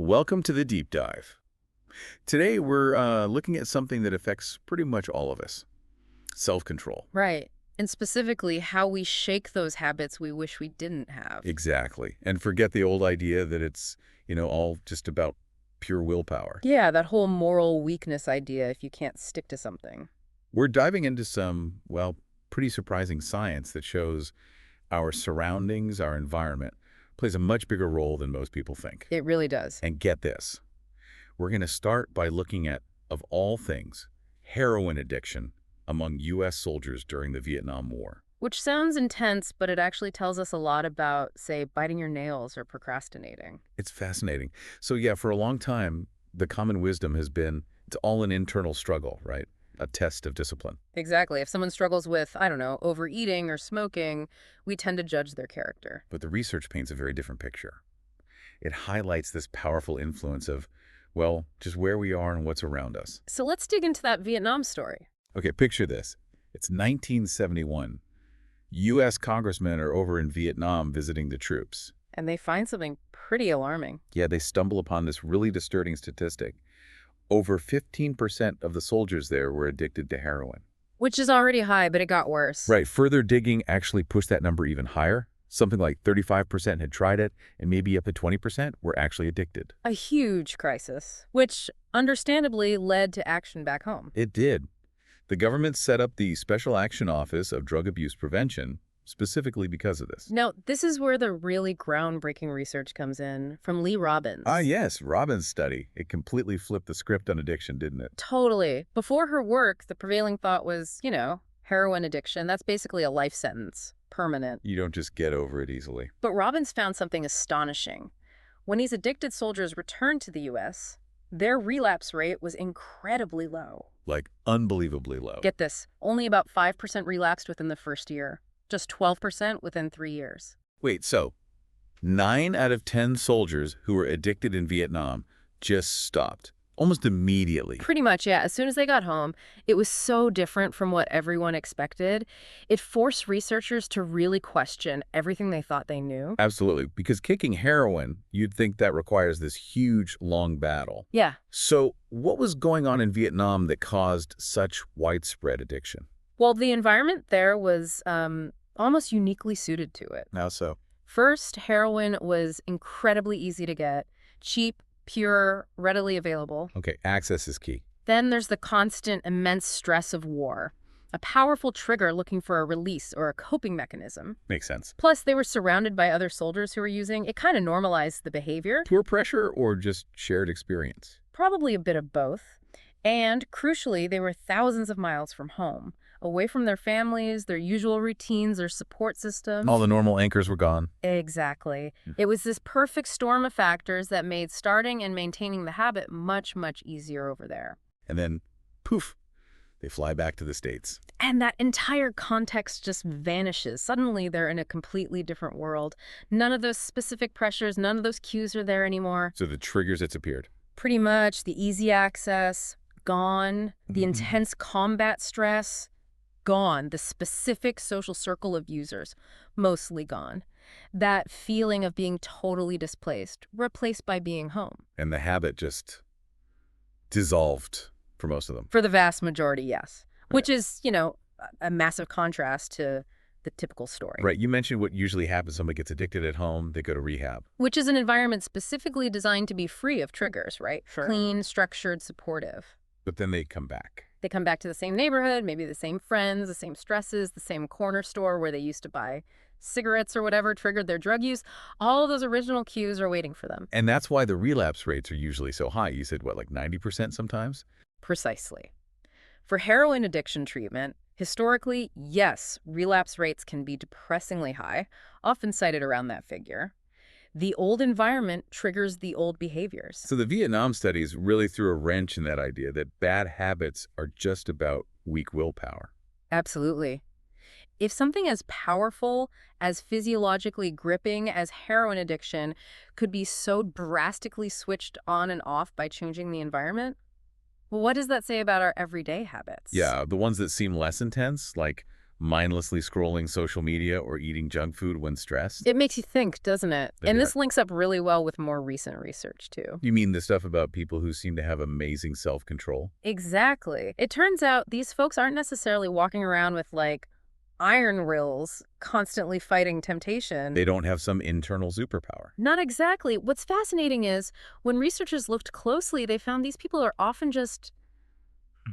Welcome to the deep dive. Today we're looking at something that affects pretty much all of us, self-control. Right. And specifically, how we shake those habits we wish we didn't have. Exactly. And forget the old idea that it's, all just about pure willpower. Yeah, that whole moral weakness idea if you can't stick to something. We're diving into some, well, pretty surprising science that shows our surroundings, our environment, plays a much bigger role than most people think. It really does. And get this, we're going to start by looking at, of all things, heroin addiction among U.S. soldiers during the Vietnam War. Which sounds intense, but it actually tells us a lot about, say, biting your nails or procrastinating. It's fascinating. So yeah, for a long time, the common wisdom has been it's all an internal struggle, right? A test of discipline. Exactly. If someone struggles with, I don't know, overeating or smoking, we tend to judge their character. But the research paints a very different picture. It highlights this powerful influence of, well, just where we are and what's around us. So let's dig into that Vietnam story. Okay, picture this. It's 1971. U.S. congressmen are over in Vietnam visiting the troops. And they find something pretty alarming. Yeah, they stumble upon this really disturbing statistic. Over 15% of the soldiers there were addicted to heroin. Which is already high, but it got worse. Right, further digging actually pushed that number even higher. Something like 35% had tried it, and maybe up to 20% were actually addicted. A huge crisis, which understandably led to action back home. It did. The government set up the Special Action Office of Drug Abuse Prevention specifically because of this. Now, this is where the really groundbreaking research comes in from Lee Robbins. Ah, yes, Robbins' study. It completely flipped the script on addiction, didn't it? Totally. Before her work, the prevailing thought was, heroin addiction. That's basically a life sentence, permanent. You don't just get over it easily. But Robbins found something astonishing. When these addicted soldiers returned to the U.S., their relapse rate was incredibly low. Like, unbelievably low. Get this, only about 5% relapsed within the first year, just 12% within 3 years. Wait, so 9 out of 10 soldiers who were addicted in Vietnam just stopped, almost immediately. Pretty much, yeah. As soon as they got home, it was so different from what everyone expected. It forced researchers to really question everything they thought they knew. Absolutely, because kicking heroin, you'd think that requires this huge, long battle. Yeah. So what was going on in Vietnam that caused such widespread addiction? Well, the environment there was almost uniquely suited to it. How so? First, heroin was incredibly easy to get, cheap, pure, readily available. Okay, access is key. Then there's the constant, immense stress of war, a powerful trigger looking for a release or a coping mechanism. Makes sense. Plus, they were surrounded by other soldiers who were using. It kind of normalized the behavior. Peer pressure or just shared experience? Probably a bit of both. And crucially, they were thousands of miles from home, away from their families, their usual routines, their support systems. All the normal anchors were gone. Exactly. It was this perfect storm of factors that made starting and maintaining the habit much, much easier over there. And then, poof, they fly back to the States. And that entire context just vanishes. Suddenly, they're in a completely different world. None of those specific pressures, none of those cues are there anymore. So the triggers disappeared. Pretty much. The easy access, gone. The intense combat stress, gone. The specific social circle of users, mostly gone. That feeling of being totally displaced, replaced by being home. And the habit just dissolved for most of them. For the vast majority, yes. Right. Which is, a massive contrast to the typical story. Right. You mentioned what usually happens. Somebody gets addicted at home, they go to rehab. Which is an environment specifically designed to be free of triggers, right? Sure. Clean, structured, supportive. But then they come back. They come back to the same neighborhood, maybe the same friends, the same stresses, the same corner store where they used to buy cigarettes or whatever triggered their drug use. All of those original cues are waiting for them. And that's why the relapse rates are usually so high. You said, what, like 90% sometimes? Precisely. For heroin addiction treatment, historically, yes, relapse rates can be depressingly high, often cited around that figure. The old environment triggers the old behaviors. So the Vietnam studies really threw a wrench in that idea that bad habits are just about weak willpower. Absolutely. If something as powerful, as physiologically gripping as heroin addiction could be so drastically switched on and off by changing the environment, well, what does that say about our everyday habits? Yeah, the ones that seem less intense, like mindlessly scrolling social media or eating junk food when stressed? It makes you think, doesn't it? It And does. this links up really well with more recent research, too. You mean the stuff about people who seem to have amazing self-control? Exactly. It turns out these folks aren't necessarily walking around with, like, iron wills constantly fighting temptation. They don't have some internal superpower. Not exactly. What's fascinating is when researchers looked closely, they found these people are often just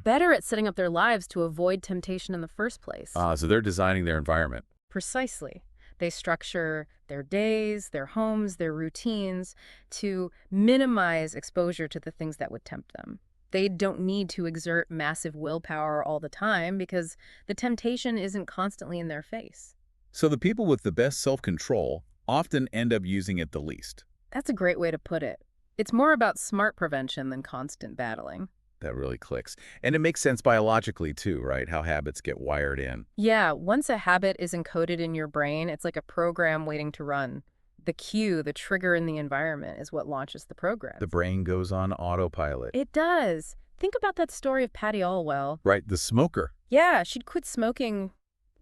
better at setting up their lives to avoid temptation in the first place. So they're designing their environment. Precisely. They structure their days, their homes, their routines to minimize exposure to the things that would tempt them. They don't need to exert massive willpower all the time because the temptation isn't constantly in their face. So the people with the best self-control often end up using it the least. That's a great way to put it. It's more about smart prevention than constant battling. That really clicks. And it makes sense biologically too, right? How habits get wired in. Yeah, once a habit is encoded in your brain, it's like a program waiting to run. The cue, the trigger in the environment is what launches the program. The brain goes on autopilot. It does. Think about that story of Patty Allwell. Right, the smoker. Yeah, she'd quit smoking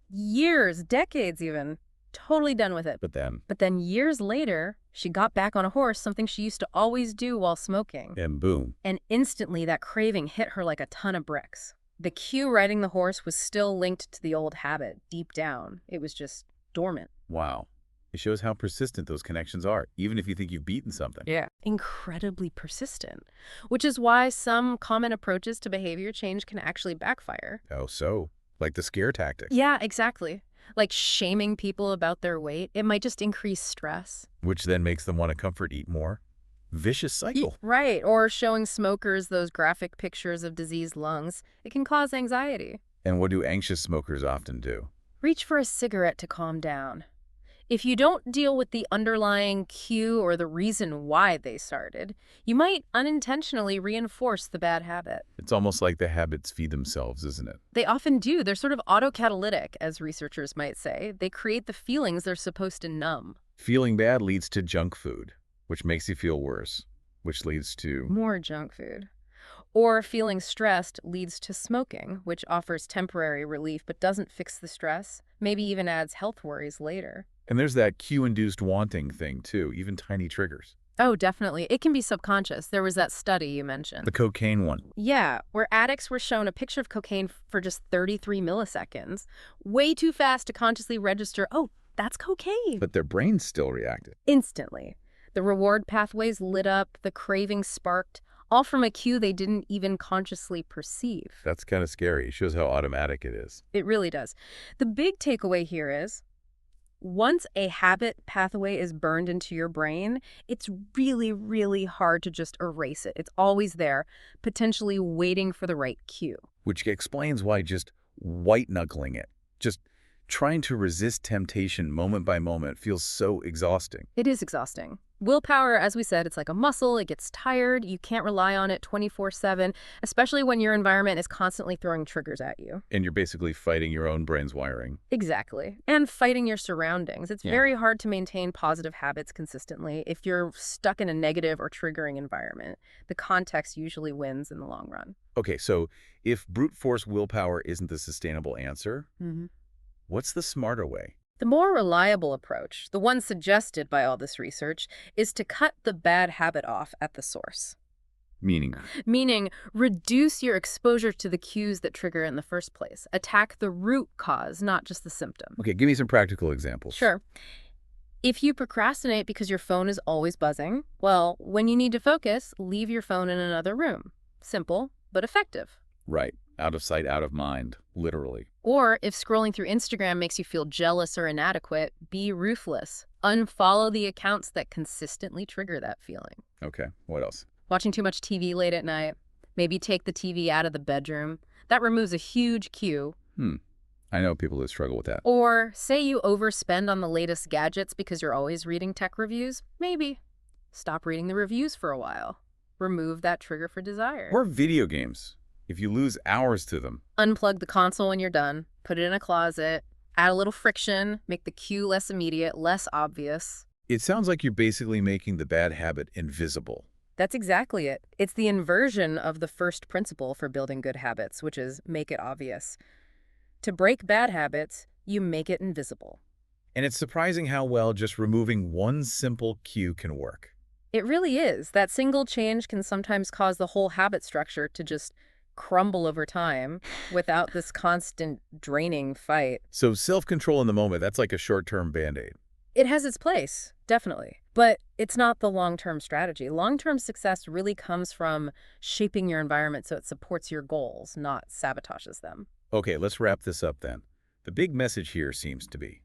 years, decades even. Totally done with it. But then years later, she got back on a horse, something she used to always do while smoking. and boom. And instantly that craving hit her like a ton of bricks. The cue riding the horse was still linked to the old habit deep down. It was just dormant. Wow. It shows how persistent those connections are, even if you think you've beaten something. Yeah. Incredibly persistent, which is why some common approaches to behavior change can actually backfire. Oh, so? Like the scare tactic. Yeah, exactly. Like shaming people about their weight, it might just increase stress. Which then makes them want to comfort eat more. Vicious cycle. Right, or showing smokers those graphic pictures of diseased lungs. It can cause anxiety. And what do anxious smokers often do? Reach for a cigarette to calm down. If you don't deal with the underlying cue or the reason why they started, you might unintentionally reinforce the bad habit. It's almost like the habits feed themselves, isn't it? They often do. They're sort of autocatalytic, as researchers might say. They create the feelings they're supposed to numb. Feeling bad leads to junk food, which makes you feel worse, which leads to... More junk food. Or feeling stressed leads to smoking, which offers temporary relief but doesn't fix the stress, maybe even adds health worries later. And there's that cue-induced wanting thing, too, even tiny triggers. Oh, definitely. It can be subconscious. There was that study you mentioned. The cocaine one. Yeah, where addicts were shown a picture of cocaine for just 33 milliseconds. Way too fast to consciously register, oh, that's cocaine. But their brains still reacted. Instantly. The reward pathways lit up, the craving sparked, all from a cue they didn't even consciously perceive. That's kind of scary. It shows how automatic it is. It really does. The big takeaway here is, once a habit pathway is burned into your brain, it's really, really hard to just erase it. It's always there, potentially waiting for the right cue. Which explains why just white-knuckling it, just trying to resist temptation moment by moment feels so exhausting. It is exhausting. Willpower, as we said, it's like a muscle. It gets tired. You can't rely on it 24/7, especially when your environment is constantly throwing triggers at you. And you're basically fighting your own brain's wiring. Exactly. And fighting your surroundings. It's Yeah. very hard to maintain positive habits consistently if you're stuck in a negative or triggering environment. The context usually wins in the long run. Okay, so if brute force willpower isn't the sustainable answer, Mm-hmm. what's the smarter way? The more reliable approach, the one suggested by all this research, is to cut the bad habit off at the source. Meaning, Meaning, reduce your exposure to the cues that trigger in the first place. Attack the root cause, not just the symptom. okay, give me some practical examples. Sure. If you procrastinate because your phone is always buzzing, well, when you need to focus, leave your phone in another room. Simple, but effective. Right. Out of sight, out of mind, literally. Or if scrolling through Instagram makes you feel jealous or inadequate, be ruthless. Unfollow the accounts that consistently trigger that feeling. Okay, what else? Watching too much TV late at night. Maybe take the TV out of the bedroom. That removes a huge cue. I know people that struggle with that. Or say you overspend on the latest gadgets because you're always reading tech reviews. Maybe. Stop reading the reviews for a while. Remove that trigger for desire. Or video games. If you lose hours to them. Unplug the console when you're done. Put it in a closet. Add a little friction. Make the cue less immediate, less obvious. It sounds like you're basically making the bad habit invisible. That's exactly it. It's the inversion of the first principle for building good habits, which is make it obvious. To break bad habits, you make it invisible. And it's surprising how well just removing one simple cue can work. It really is. That single change can sometimes cause the whole habit structure to just crumble over time without this constant draining fight. So self-control in the moment, that's like a short-term Band-Aid. It has its place, definitely. But it's not the long-term strategy. Long-term success really comes from shaping your environment so it supports your goals, not sabotages them. Okay, let's wrap this up then. The big message here seems to be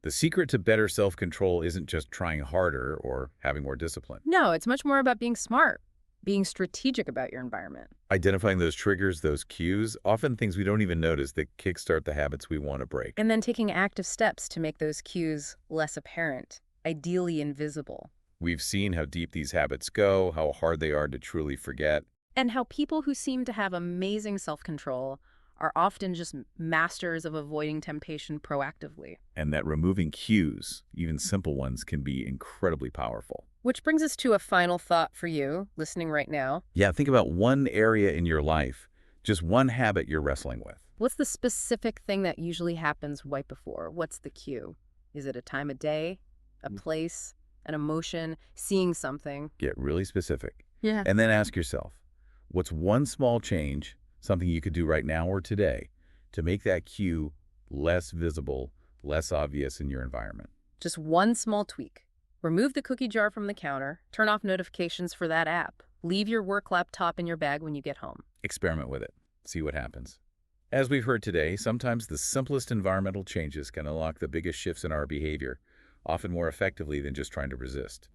the secret to better self-control isn't just trying harder or having more discipline. No, it's much more about being smart, being strategic about your environment. Identifying those triggers, those cues, often things we don't even notice that kickstart the habits we want to break. And then taking active steps to make those cues less apparent, ideally invisible. We've seen how deep these habits go, how hard they are to truly forget. And how people who seem to have amazing self-control are often just masters of avoiding temptation proactively. And that removing cues, even simple ones, can be incredibly powerful. Which brings us to a final thought for you, listening right now. Yeah, think about one area in your life, just one habit you're wrestling with. What's the specific thing that usually happens right before? What's the cue? Is it a time of day, a place, an emotion, seeing something? Get really specific. Yeah. And then ask yourself, what's one small change, something you could do right now or today, to make that cue less visible, less obvious in your environment? Just one small tweak. Remove the cookie jar from the counter, turn off notifications for that app, leave your work laptop in your bag when you get home. Experiment with it. See what happens. As we've heard today, sometimes the simplest environmental changes can unlock the biggest shifts in our behavior, often more effectively than just trying to resist.